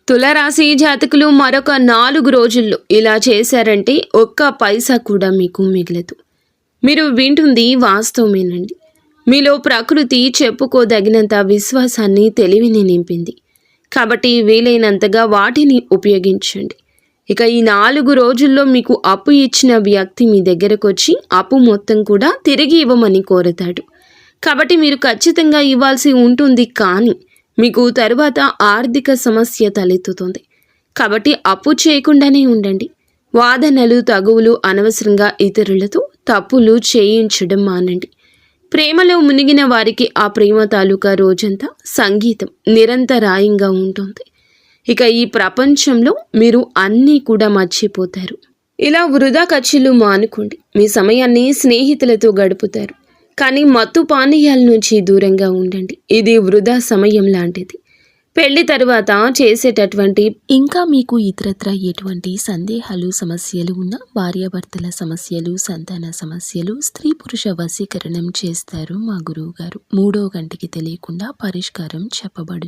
తులారాశి జాతకులు మరొక 4 రోజుల్లో ఇలా చేశారంటే ఒక్క పైసా కూడా మీకు మిగలదు. మీరు వింటుంది వాస్తవమేనండి. మీలో ప్రకృతి చెప్పుకోదగినంత విశ్వాసాన్ని, తెలివిని నింపింది. కాబట్టి వీలైనంతగా వాటిని ఉపయోగించండి. ఇక ఈ 4 రోజుల్లో మీకు అప్పు ఇచ్చిన వ్యక్తి మీ దగ్గరకు వచ్చి అప్పు మొత్తం కూడా తిరిగి ఇవ్వమని కోరుతాడు. కాబట్టి మీరు ఖచ్చితంగా ఇవ్వాల్సి ఉంటుంది. కానీ మీకు తరువాత ఆర్థిక సమస్య తలెత్తుతుంది. కాబట్టి అప్పు చేయకుండానే ఉండండి. వాదనలు, తగువులు, అనవసరంగా ఇతరులతో తప్పులు చేయించడం మానండి. ప్రేమలో మునిగిన వారికి ఆ ప్రేమ తాలూకా రోజంతా సంగీతం నిరంతరాయంగా ఉంటుంది. ఇక ఈ ప్రపంచంలో మీరు అన్నీ కూడా మర్చిపోతారు. ఇలా వృధా ఖర్చులు మానుకోండి. మీ సమయాన్ని స్నేహితులతో గడుపుతారు. కానీ మత్తు పానీయాల నుంచి దూరంగా ఉండండి. ఇది వృధా సమయం లాంటిది. పెళ్లి తర్వాత చేసేటటువంటి ఇంకా మీకు ఇతరత్ర ఎటువంటి సందేహాలు, సమస్యలు ఉన్నా భార్యాభర్తల సమస్యలు, సంతాన సమస్యలు, స్త్రీ పురుష వశీకరణం చేస్తారు మా గురువు గారు. 3వ గంటకి తెలియకుండా పరిష్కారం చెప్పబడును.